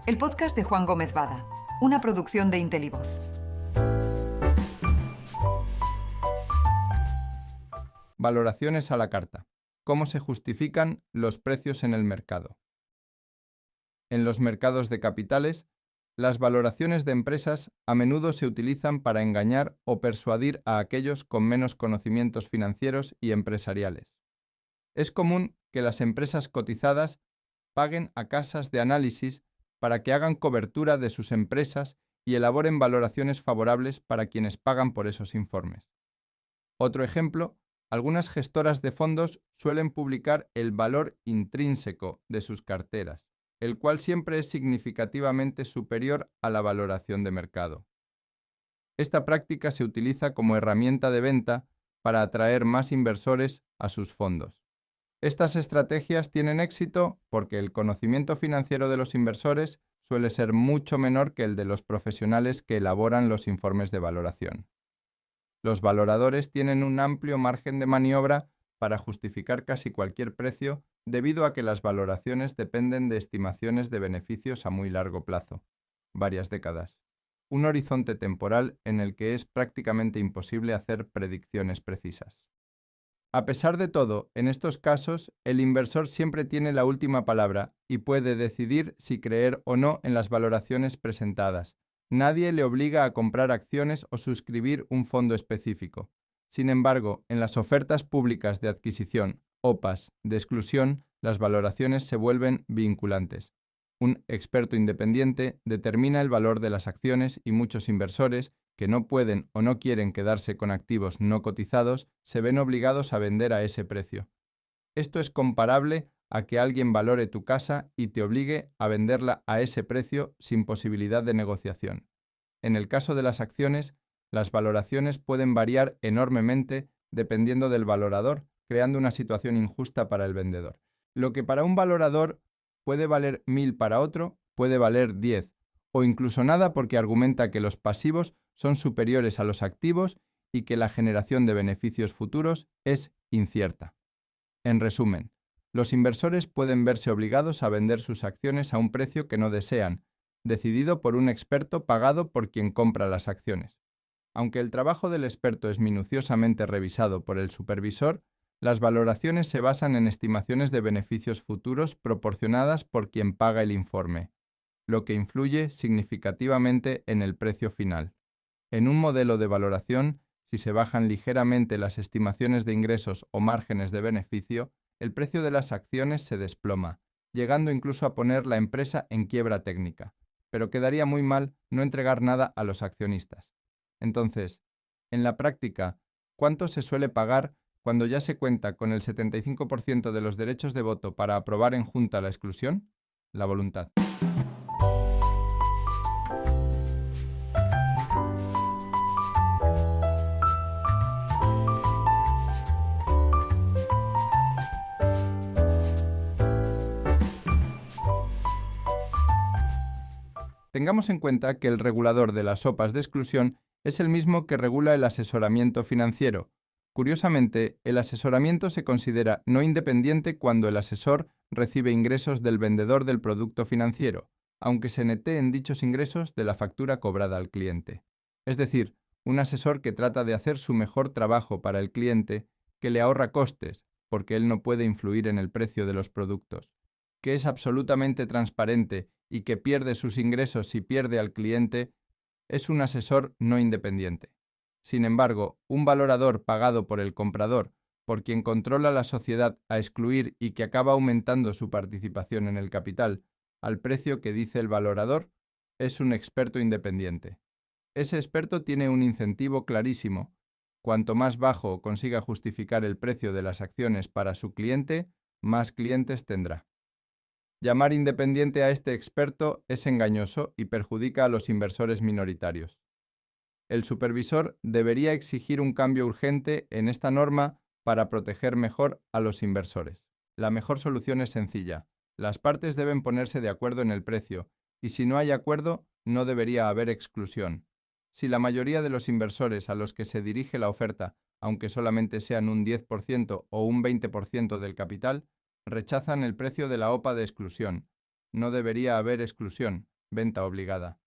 el podcast de Juan Gómez Bada, una producción de Intelivoz. Valoraciones a la carta. ¿Cómo se justifican los precios en el mercado? En los mercados de capitales, las valoraciones de empresas a menudo se utilizan para engañar o persuadir a aquellos con menos conocimientos financieros y empresariales. Es común que las empresas cotizadas paguen a casas de análisis para que hagan cobertura de sus empresas y elaboren valoraciones favorables para quienes pagan por esos informes. Otro ejemplo, algunas gestoras de fondos suelen publicar el valor intrínseco de sus carteras, el cual siempre es significativamente superior a la valoración de mercado. Esta práctica se utiliza como herramienta de venta para atraer más inversores a sus fondos. Estas estrategias tienen éxito porque el conocimiento financiero de los inversores suele ser mucho menor que el de los profesionales que elaboran los informes de valoración. Los valoradores tienen un amplio margen de maniobra para justificar casi cualquier precio debido a que las valoraciones dependen de estimaciones de beneficios a muy largo plazo, varias décadas, un horizonte temporal en el que es prácticamente imposible hacer predicciones precisas. A pesar de todo, en estos casos, el inversor siempre tiene la última palabra y puede decidir si creer o no en las valoraciones presentadas. Nadie le obliga a comprar acciones o suscribir un fondo específico. Sin embargo, en las ofertas públicas de adquisición, OPAs, de exclusión, las valoraciones se vuelven vinculantes. Un experto independiente determina el valor de las acciones y muchos inversores, que no pueden o no quieren quedarse con activos no cotizados, se ven obligados a vender a ese precio. Esto es comparable a que alguien valore tu casa y te obligue a venderla a ese precio sin posibilidad de negociación. En el caso de las acciones, las valoraciones pueden variar enormemente dependiendo del valorador, creando una situación injusta para el vendedor. Lo que para un valorador puede valer 1.000 para otro, puede valer 10, o incluso nada porque argumenta que los pasivos son superiores a los activos y que la generación de beneficios futuros es incierta. En resumen, los inversores pueden verse obligados a vender sus acciones a un precio que no desean, decidido por un experto pagado por quien compra las acciones. Aunque el trabajo del experto es minuciosamente revisado por el supervisor, las valoraciones se basan en estimaciones de beneficios futuros proporcionadas por quien paga el informe, lo que influye significativamente en el precio final. En un modelo de valoración, si se bajan ligeramente las estimaciones de ingresos o márgenes de beneficio, el precio de las acciones se desploma, llegando incluso a poner la empresa en quiebra técnica, pero quedaría muy mal no entregar nada a los accionistas. Entonces, en la práctica, ¿cuánto se suele pagar cuando ya se cuenta con el 75% de los derechos de voto para aprobar en junta la exclusión? La voluntad. Tengamos en cuenta que el regulador de las OPAs de exclusión es el mismo que regula el asesoramiento financiero. Curiosamente, el asesoramiento se considera no independiente cuando el asesor recibe ingresos del vendedor del producto financiero, aunque se neteen dichos ingresos de la factura cobrada al cliente. Es decir, un asesor que trata de hacer su mejor trabajo para el cliente, que le ahorra costes, porque él no puede influir en el precio de los productos, que es absolutamente transparente y que pierde sus ingresos si pierde al cliente, es un asesor no independiente. Sin embargo, un valorador pagado por el comprador, por quien controla la sociedad a excluir y que acaba aumentando su participación en el capital al precio que dice el valorador, es un experto independiente. Ese experto tiene un incentivo clarísimo. Cuanto más bajo consiga justificar el precio de las acciones para su cliente, más clientes tendrá. Llamar independiente a este experto es engañoso y perjudica a los inversores minoritarios. El supervisor debería exigir un cambio urgente en esta norma para proteger mejor a los inversores. La mejor solución es sencilla. Las partes deben ponerse de acuerdo en el precio, y si no hay acuerdo, no debería haber exclusión. Si la mayoría de los inversores a los que se dirige la oferta, aunque solamente sean un 10% o un 20% del capital, rechazan el precio de la OPA de exclusión, no debería haber exclusión, venta obligada.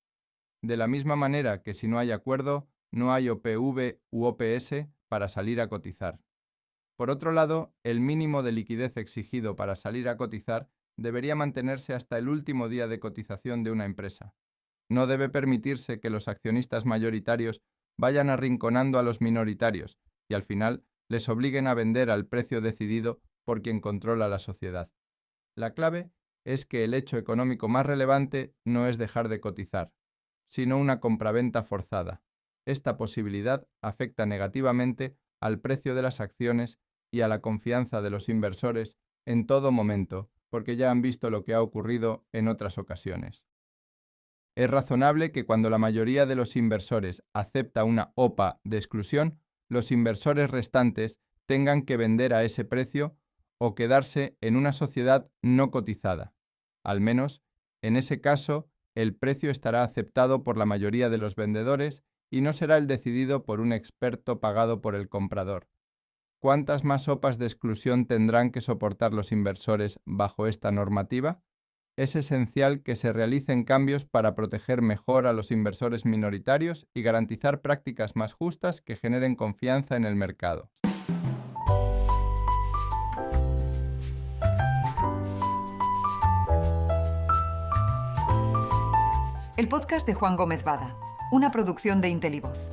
De la misma manera que si no hay acuerdo, no hay OPV u OPS para salir a cotizar. Por otro lado, el mínimo de liquidez exigido para salir a cotizar debería mantenerse hasta el último día de cotización de una empresa. No debe permitirse que los accionistas mayoritarios vayan arrinconando a los minoritarios y al final les obliguen a vender al precio decidido por quien controla la sociedad. La clave es que el hecho económico más relevante no es dejar de cotizar, sino una compraventa forzada. Esta posibilidad afecta negativamente al precio de las acciones y a la confianza de los inversores en todo momento, porque ya han visto lo que ha ocurrido en otras ocasiones. Es razonable que cuando la mayoría de los inversores acepta una OPA de exclusión, los inversores restantes tengan que vender a ese precio o quedarse en una sociedad no cotizada. Al menos, en ese caso, el precio estará aceptado por la mayoría de los vendedores y no será el decidido por un experto pagado por el comprador. ¿Cuántas más OPAs de exclusión tendrán que soportar los inversores bajo esta normativa? Es esencial que se realicen cambios para proteger mejor a los inversores minoritarios y garantizar prácticas más justas que generen confianza en el mercado. El podcast de Juan Gómez Bada, una producción de Intelivoz.